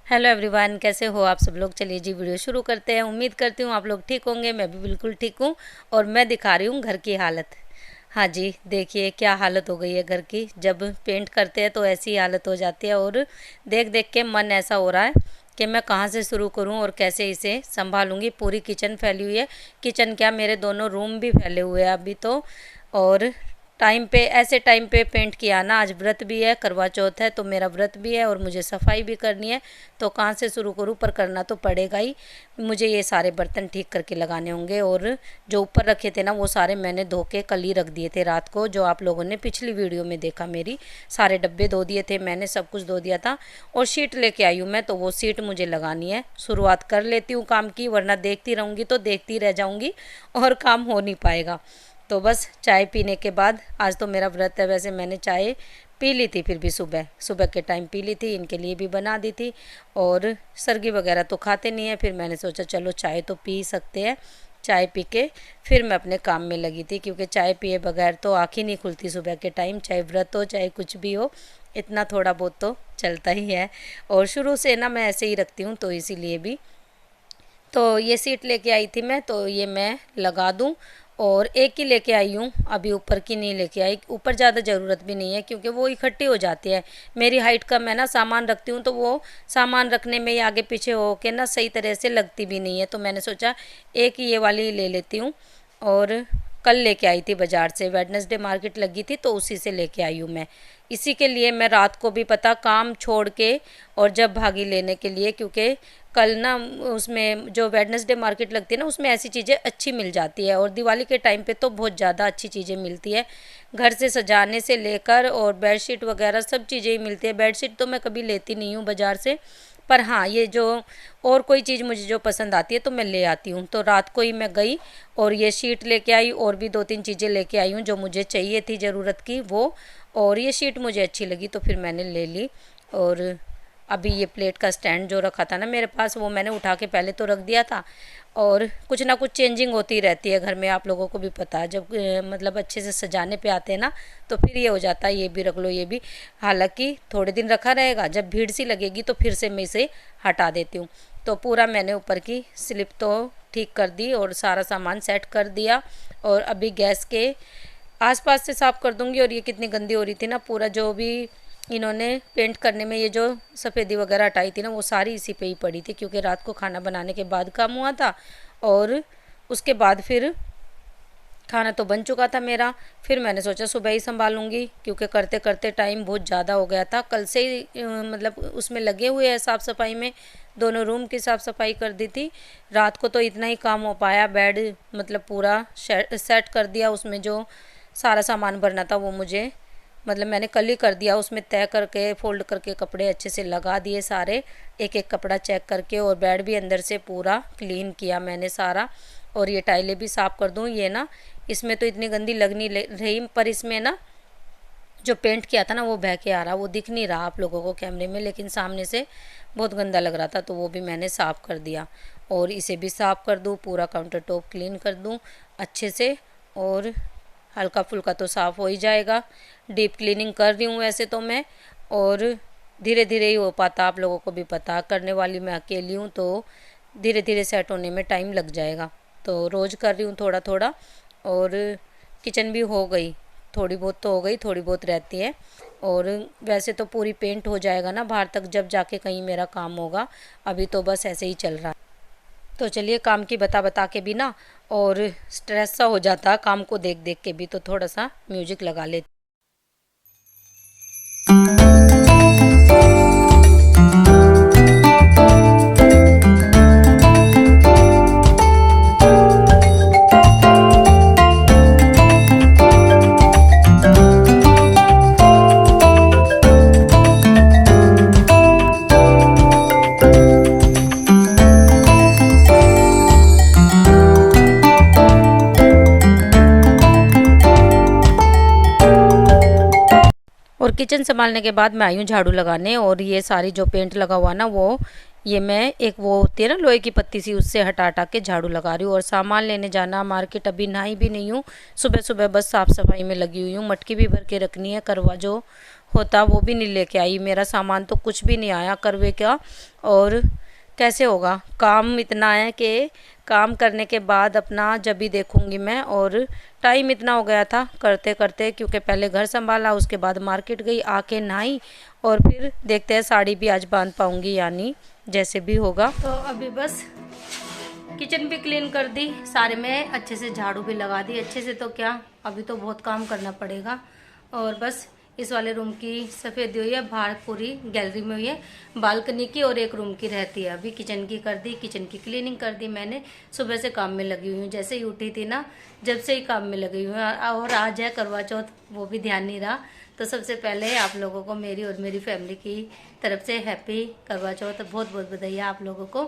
Hello everyone, कैसे हो आप सब लोग। चलिए जी वीडियो शुरू करते हैं। उम्मीद करती हूँ आप लोग ठीक होंगे। मैं भी बिल्कुल ठीक हूँ। और मैं दिखा रही हूँ घर की हालत। हाँ जी, देखिए क्या हालत हो गई है घर की। जब पेंट करते हैं तो ऐसी हालत हो जाती है। और देख देख के मन ऐसा हो रहा है कि मैं कहाँ से शुरू करूँ और कैसे इसे संभालूँगी। पूरी किचन फैली हुई है। किचन क्या, मेरे दोनों रूम भी फैले हुए हैं अभी तो। और टाइम पे, ऐसे टाइम पे पेंट किया ना। आज व्रत भी है, करवा चौथ है, तो मेरा व्रत भी है और मुझे सफाई भी करनी है। तो कहाँ से शुरू करूँ, पर करना तो पड़ेगा ही। मुझे ये सारे बर्तन ठीक करके लगाने होंगे। और जो ऊपर रखे थे ना वो सारे मैंने धो के कल ही रख दिए थे रात को। जो आप लोगों ने पिछली वीडियो में देखा, मेरी सारे डब्बे धो दिए थे मैंने, सब कुछ धो दिया था। और शीट लेके आई हूँ मैं, तो वो शीट मुझे लगानी है। शुरुआत कर लेती हूँ काम की, वरना देखती रहूँगी तो देखती रह जाऊँगी और काम हो नहीं पाएगा। तो बस चाय पीने के बाद, आज तो मेरा व्रत है। वैसे मैंने चाय पी ली थी, फिर भी सुबह सुबह के टाइम पी ली थी, इनके लिए भी बना दी थी। और सरगी वगैरह तो खाते नहीं है, फिर मैंने सोचा चलो चाय तो पी सकते हैं। चाय पी के फिर मैं अपने काम में लगी थी, क्योंकि चाय पिए बगैर तो आँख ही नहीं खुलती सुबह के टाइम। चाहे व्रत हो चाहे कुछ भी हो, इतना थोड़ा बहुत तो चलता ही है। और शुरू से ना मैं ऐसे ही रखती हूँ, तो इसीलिए भी। तो ये सीट लेके आई थी मैं, तो ये मैं लगा दूँ। और एक ही लेके आई हूँ, अभी ऊपर की नहीं लेके आई। ऊपर ज़्यादा ज़रूरत भी नहीं है, क्योंकि वो इकट्ठी हो जाती है। मेरी हाइट का मैं ना सामान रखती हूँ, तो वो सामान रखने में ही आगे पीछे हो के ना सही तरह से लगती भी नहीं है। तो मैंने सोचा एक ही ये वाली ले लेती हूँ। और कल लेके आई थी बाज़ार से, वेडनेसडे मार्केट लगी थी तो उसी से लेके आई हूँ मैं। इसी के लिए मैं रात को भी पता काम छोड़ के और जब भागी लेने के लिए, क्योंकि कल ना उसमें जो वेडनेसडे मार्केट लगती है ना, उसमें ऐसी चीज़ें अच्छी मिल जाती है। और दिवाली के टाइम पे तो बहुत ज़्यादा अच्छी चीज़ें मिलती है। घर से सजाने से लेकर और बेडशीट वगैरह सब चीज़ें ही मिलती है। बेडशीट तो मैं कभी लेती नहीं हूँ बाज़ार से, पर हाँ ये जो और कोई चीज़ मुझे जो पसंद आती है तो मैं ले आती हूँ। तो रात को ही मैं गई और ये शीट लेके आई, और भी दो तीन चीज़ें लेके आई हूँ जो मुझे चाहिए थी ज़रूरत की वो। और ये शीट मुझे अच्छी लगी तो फिर मैंने ले ली। और अभी ये प्लेट का स्टैंड जो रखा था ना मेरे पास, वो मैंने उठा के पहले तो रख दिया था। और कुछ ना कुछ चेंजिंग होती रहती है घर में, आप लोगों को भी पता है। जब मतलब अच्छे से सजाने पे आते हैं ना, तो फिर ये हो जाता है ये भी रख लो ये भी। हालांकि थोड़े दिन रखा रहेगा, जब भीड़ सी लगेगी तो फिर से मैं इसे हटा देती हूँ। तो पूरा मैंने ऊपर की स्लिप तो ठीक कर दी और सारा सामान सेट कर दिया। और अभी गैस के आसपास से साफ़ कर दूंगी। और ये कितनी गंदी हो रही थी ना, पूरा जो भी इन्होंने पेंट करने में ये जो सफ़ेदी वगैरह हटाई थी ना, वो सारी इसी पे ही पड़ी थी, क्योंकि रात को खाना बनाने के बाद काम हुआ था। और उसके बाद फिर खाना तो बन चुका था मेरा। फिर मैंने सोचा सुबह ही संभालूंगी, क्योंकि करते करते टाइम बहुत ज़्यादा हो गया था। कल से ही मतलब उसमें लगे हुए हैं साफ़ सफाई में। दोनों रूम की साफ़ सफाई कर दी थी। रात को तो इतना ही काम हो पाया। बेड मतलब पूरा सेट कर दिया, उसमें जो सारा सामान भरना था वो मुझे मतलब मैंने कल ही कर दिया। उसमें तय करके फोल्ड करके कपड़े अच्छे से लगा दिए सारे, एक एक कपड़ा चेक करके। और बेड भी अंदर से पूरा क्लीन किया मैंने सारा। और ये टाइलें भी साफ़ कर दूँ। ये ना इसमें तो इतनी गंदी लग नहीं रही, पर इसमें ना जो पेंट किया था ना वो बह के आ रहा, वो दिख नहीं रहा आप लोगों को कैमरे में, लेकिन सामने से बहुत गंदा लग रहा था। तो वो भी मैंने साफ़ कर दिया। और इसे भी साफ़ कर दूँ, पूरा काउंटर टॉप क्लीन कर दूँ अच्छे से। और हल्का फुल्का तो साफ़ हो ही जाएगा। डीप क्लीनिंग कर रही हूँ वैसे तो मैं। और धीरे धीरे ही हो पाता, आप लोगों को भी पता, करने वाली मैं अकेली हूँ, तो धीरे धीरे सेट होने में टाइम लग जाएगा। तो रोज़ कर रही हूँ थोड़ा थोड़ा। और किचन भी हो गई, थोड़ी बहुत तो हो गई, थोड़ी बहुत रहती है। और वैसे तो पूरी पेंट हो जाएगा ना बाहर तक, जब जाके कहीं मेरा काम होगा। अभी तो बस ऐसे ही चल रहा है। तो चलिए, काम की बता बता के भी ना और स्ट्रेस सा हो जाता है, काम को देख देख के भी। तो थोड़ा सा म्यूजिक लगा लेते। और किचन संभालने के बाद मैं आई हूँ झाड़ू लगाने। और ये सारी जो पेंट लगा हुआ ना, वो ये मैं एक वो होती है ना लोहे की पत्ती सी, उससे हटा हटा के झाड़ू लगा रही हूँ। और सामान लेने जाना मार्केट, अभी नहाई भी नहीं हूँ। सुबह सुबह बस साफ़ सफाई में लगी हुई हूँ। मटकी भी भर के रखनी है, करवा जो होता वो भी नहीं लेके आई। मेरा सामान तो कुछ भी नहीं आया करवे का। और कैसे होगा, काम इतना है कि काम करने के बाद अपना जब भी देखूंगी मैं। और टाइम इतना हो गया था करते करते, क्योंकि पहले घर संभाला, उसके बाद मार्केट गई, आके नहाई, और फिर देखते हैं साड़ी भी आज बांध पाऊंगी यानी जैसे भी होगा। तो अभी बस किचन भी क्लीन कर दी, सारे में अच्छे से झाड़ू भी लगा दी। अच्छे से तो क्या, अभी तो बहुत काम करना पड़ेगा। और बस इस वाले रूम की सफ़ेदी हुई है, बाहर पूरी गैलरी में हुई है, बालकनी की और एक रूम की रहती है। अभी किचन की कर दी, किचन की क्लीनिंग कर दी मैंने। सुबह से काम में लगी हुई हूँ, जैसे ही उठी थी ना, जब से ही काम में लगी हुई हूँ। और आज है करवा चौथ, वो भी ध्यान नहीं रहा। तो सबसे पहले आप लोगों को मेरी और मेरी फैमिली की तरफ से हैप्पी करवा चौथ, बहुत बहुत बधाई आप लोगों को।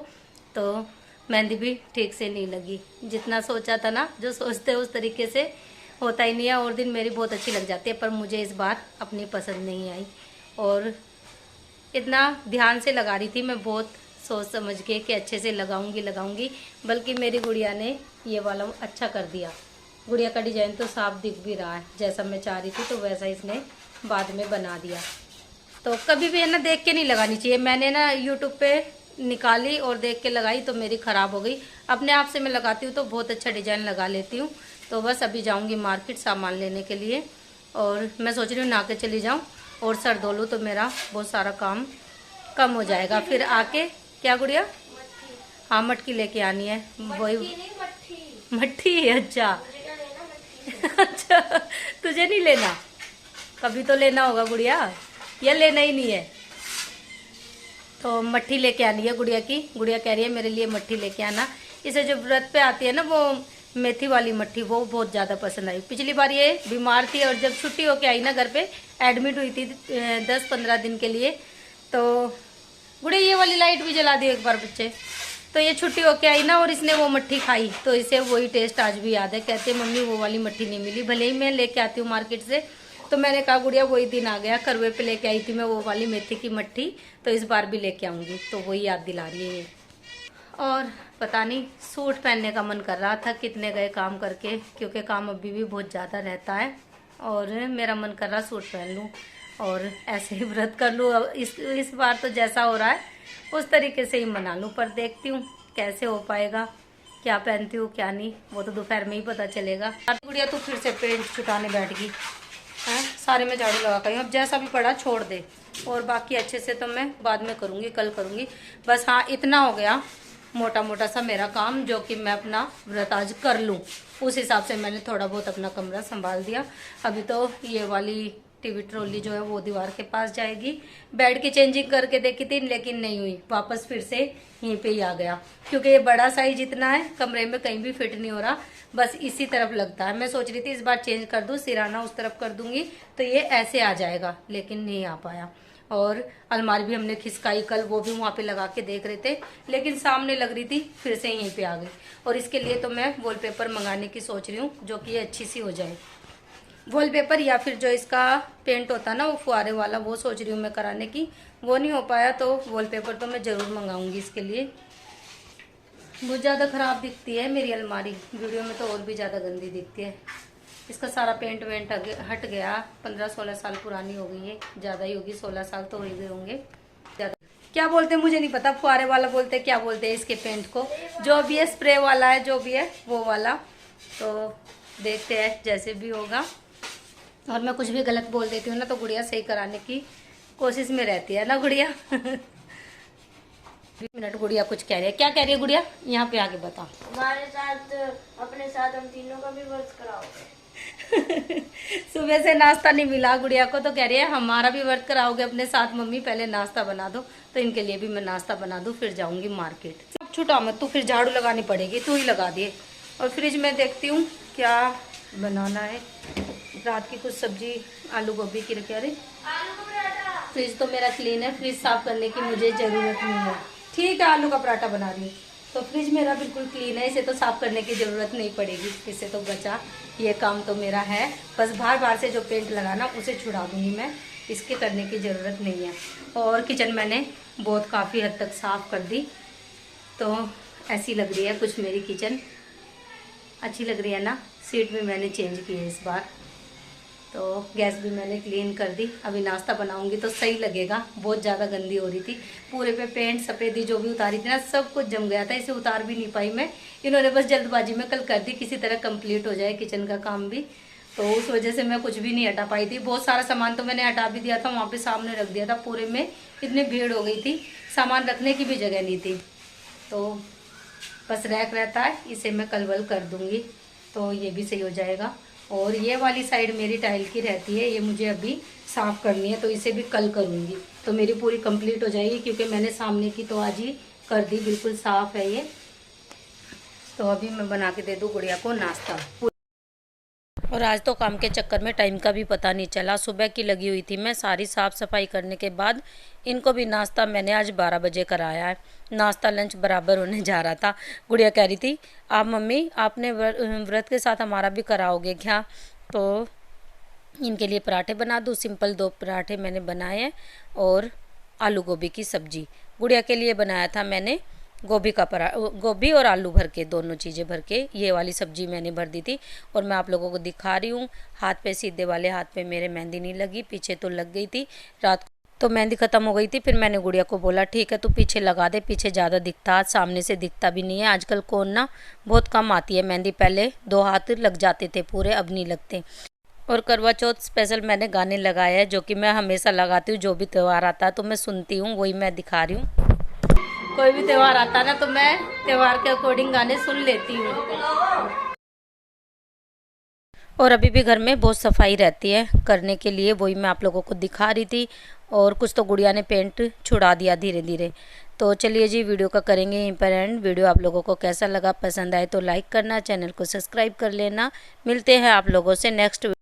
तो मेहंदी भी ठीक से नहीं लगी, जितना सोचा था ना, जो सोचते उस तरीके से होता ही नहीं है। और दिन मेरी बहुत अच्छी लग जाती है, पर मुझे इस बार अपनी पसंद नहीं आई। और इतना ध्यान से लगा रही थी मैं, बहुत सोच समझ के कि अच्छे से लगाऊंगी। बल्कि मेरी गुड़िया ने ये वाला अच्छा कर दिया। गुड़िया का डिजाइन तो साफ दिख भी रहा है, जैसा मैं चाह रही थी तो वैसा इसने बाद में बना दिया। तो कभी भी है ना देख के नहीं लगानी चाहिए। मैंने ना यूट्यूब पे निकाली और देख के लगाई तो मेरी ख़राब हो गई। अपने आप से मैं लगाती हूँ तो बहुत अच्छा डिजाइन लगा लेती हूँ। तो बस अभी जाऊँगी मार्केट सामान लेने के लिए, और मैं सोच रही हूँ नहा के चली जाऊँ और सर धो लूँ तो मेरा बहुत सारा काम कम हो जाएगा। फिर आके क्या गुड़िया, हाँ मटकी लेके आनी है। वही मट्ठी, अच्छा अच्छा, तुझे नहीं लेना, कभी तो लेना होगा गुड़िया, या लेना ही नहीं है। तो मट्ठी लेके आनी है गुड़िया की। गुड़िया कह रही है मेरे लिए मट्ठी लेके आना। इसे जो व्रत पे आती है ना, वो मेथी वाली मट्ठी, वो बहुत ज़्यादा पसंद आई। पिछली बार ये बीमार थी और जब छुट्टी होके आई ना, घर पे एडमिट हुई थी 10-15 दिन के लिए। तो गुड़िया ये वाली लाइट भी जला दी एक बार बच्चे। तो ये छुट्टी होके आई ना और इसने वो मट्ठी खाई, तो इसे वही टेस्ट आज भी याद है। कहते मम्मी वो वाली मट्ठी नहीं मिली, भले ही मैं लेके आती हूँ मार्केट से। तो मैंने कहा गुड़िया वही दिन आ गया, करवे पे लेके आई थी मैं वो वाली मेथी की मट्ठी, तो इस बार भी लेके आऊँगी। तो वही याद दिला रही है ये। और पता नहीं, सूट पहनने का मन कर रहा था कितने गए काम करके, क्योंकि काम अभी भी बहुत ज़्यादा रहता है। और मेरा मन कर रहा सूट पहन लूँ और ऐसे ही व्रत कर लूँ। अब इस बार तो जैसा हो रहा है उस तरीके से ही मना लूँ, पर देखती हूँ कैसे हो पाएगा, क्या पहनती हूँ क्या नहीं, वो तो दोपहर में ही पता चलेगा। गुड़िया तू फिर से पेंट छुटाने बैठ गई है, सारे में झाड़ू लगा कर। अब जैसा भी पड़ा छोड़ दे, और बाकी अच्छे से तो मैं बाद में करूँगी, कल करूँगी। बस हाँ इतना हो गया मोटा मोटा सा मेरा काम, जो कि मैं अपना व्रत आज कर लूँ। उस हिसाब से मैंने थोड़ा बहुत अपना कमरा संभाल दिया। अभी तो ये वाली टीवी ट्रॉली जो है वो दीवार के पास जाएगी। बेड की चेंजिंग करके देखी थी लेकिन नहीं हुई, वापस फिर से यहीं पे ही आ गया, क्योंकि ये बड़ा साइज इतना है, कमरे में कहीं भी फिट नहीं हो रहा, बस इसी तरफ लगता है। मैं सोच रही थी इस बार चेंज कर दूँ, सिराना उस तरफ कर दूंगी तो ये ऐसे आ जाएगा, लेकिन नहीं आ पाया। और अलमारी भी हमने खिसकाई कल, वो भी वहाँ पे लगा के देख रहे थे, लेकिन सामने लग रही थी, फिर से यहीं पे आ गई। और इसके लिए तो मैं वॉलपेपर मंगाने की सोच रही हूँ, जो कि ये अच्छी सी हो जाए वॉलपेपर, या फिर जो इसका पेंट होता है ना वो फुहारे वाला, वो सोच रही हूँ मैं कराने की। वो नहीं हो पाया तो वॉलपेपर तो मैं ज़रूर मंगाऊंगी इसके लिए। बहुत ज़्यादा ख़राब दिखती है मेरी अलमारी, वीडियो में तो और भी ज़्यादा गंदी दिखती है। इसका सारा पेंट वेंट हट गया, 15-16 साल पुरानी हो गई है, ज़्यादा ही होगी, 16 साल तो हो ही गए होंगे ज़्यादा। क्या बोलते हैं मुझे नहीं पता, फुहारे वाला बोलते हैं, क्या बोलते हैं इसके पेंट को, जो भी है स्प्रे वाला है, जो भी है वो वाला। तो देखते हैं जैसे भी होगा। और मैं कुछ भी गलत बोल देती हूँ ना तो गुड़िया सही कराने की कोशिश में रहती है ना गुड़िया। मिनट, गुड़िया कुछ कह रही है, क्या कह रही है गुड़िया, यहाँ पे आके बता। हमारे साथ, अपने साथ हम तीनों का भी व्रत कराओगे? सुबह से नाश्ता नहीं मिला गुड़िया को, तो कह रही है हमारा भी व्रत कराओगे अपने साथ मम्मी, पहले नाश्ता बना दो। तो इनके लिए भी मैं नाश्ता बना दूँ, फिर जाऊंगी मार्केट। छुटा मत तू, फिर झाड़ू लगानी पड़ेगी, तू ही लगा दिए। और फ्रिज में देखती हूँ क्या बनाना है, रात की कुछ सब्जी आलू गोभी की रखी। अरे फ्रिज तो मेरा क्लीन है, फ्रिज साफ करने की मुझे ज़रूरत नहीं है। ठीक है आलू का पराठा बना रही हूँ, तो फ्रिज मेरा बिल्कुल क्लीन है, इसे तो साफ करने की ज़रूरत नहीं पड़ेगी, इससे तो बचा। ये काम तो मेरा है, बस बाहर से जो पेंट लगाना उसे छुड़ा दूँगी मैं, इसके करने की ज़रूरत नहीं है। और किचन मैंने बहुत काफ़ी हद तक साफ़ कर दी, तो ऐसी लग रही है कुछ मेरी किचन, अच्छी लग रही है ना। सीट भी मैंने चेंज की है इस बार, तो गैस भी मैंने क्लीन कर दी। अभी नाश्ता बनाऊंगी तो सही लगेगा, बहुत ज़्यादा गंदी हो रही थी। पूरे पे पेंट सफ़ेदी जो भी उतारी थी ना, सब कुछ जम गया था, इसे उतार भी नहीं पाई मैं। इन्होंने बस जल्दबाजी में कल कर दी, किसी तरह कंप्लीट हो जाए किचन का काम भी, तो उस वजह से मैं कुछ भी नहीं हटा पाई थी। बहुत सारा सामान तो मैंने हटा भी दिया था, वहाँ पे सामने रख दिया था। पूरे में इतनी भीड़ हो गई थी, सामान रखने की भी जगह नहीं थी। तो बस रैक रहता है, इसे मैं कल वल कर दूँगी तो ये भी सही हो जाएगा। और ये वाली साइड मेरी टाइल की रहती है, ये मुझे अभी साफ़ करनी है, तो इसे भी कल करूँगी तो मेरी पूरी कंप्लीट हो जाएगी, क्योंकि मैंने सामने की तो आज ही कर दी, बिल्कुल साफ़ है ये। तो अभी मैं बना के दे दूँ गुड़िया को नाश्ता। और आज तो काम के चक्कर में टाइम का भी पता नहीं चला, सुबह की लगी हुई थी मैं। सारी साफ़ सफाई करने के बाद इनको भी नाश्ता मैंने आज 12 बजे कराया है। नाश्ता लंच बराबर होने जा रहा था। गुड़िया कह रही थी, आप मम्मी आपने व्रत के साथ हमारा भी कराओगे क्या? तो इनके लिए पराठे बना दूँ, सिंपल 2 पराठे मैंने बनाए हैं, और आलू गोभी की सब्जी। गुड़िया के लिए बनाया था मैंने गोभी और आलू भर के, दोनों चीज़ें भर के ये वाली सब्जी मैंने भर दी थी। और मैं आप लोगों को दिखा रही हूँ, हाथ पे सीधे वाले हाथ पे मेरे मेहंदी नहीं लगी, पीछे तो लग गई थी। रात को तो मेहंदी ख़त्म हो गई थी, फिर मैंने गुड़िया को बोला ठीक है तू पीछे लगा दे, पीछे ज़्यादा दिखता, सामने से दिखता भी नहीं है। आजकल कौन ना, बहुत कम आती है मेहंदी, पहले 2 हाथ लग जाते थे पूरे, अब नहीं लगते। और करवा चौथ स्पेशल मैंने गाने लगाए हैं, जो कि मैं हमेशा लगाती हूँ, जो भी त्यौहार आता है तो मैं सुनती हूँ, वही मैं दिखा रही हूँ। कोई भी त्यौहार आता है ना, तो मैं त्यौहार के अकॉर्डिंग गाने सुन लेती हूँ। और अभी भी घर में बहुत सफाई रहती है करने के लिए, वही मैं आप लोगों को दिखा रही थी। और कुछ तो गुड़िया ने पेंट छुड़ा दिया धीरे धीरे। तो चलिए जी, वीडियो का करेंगे यहीं पर एंड। वीडियो आप लोगों को कैसा लगा, पसंद आए तो लाइक करना, चैनल को सब्सक्राइब कर लेना। मिलते हैं आप लोगों से नेक्स्ट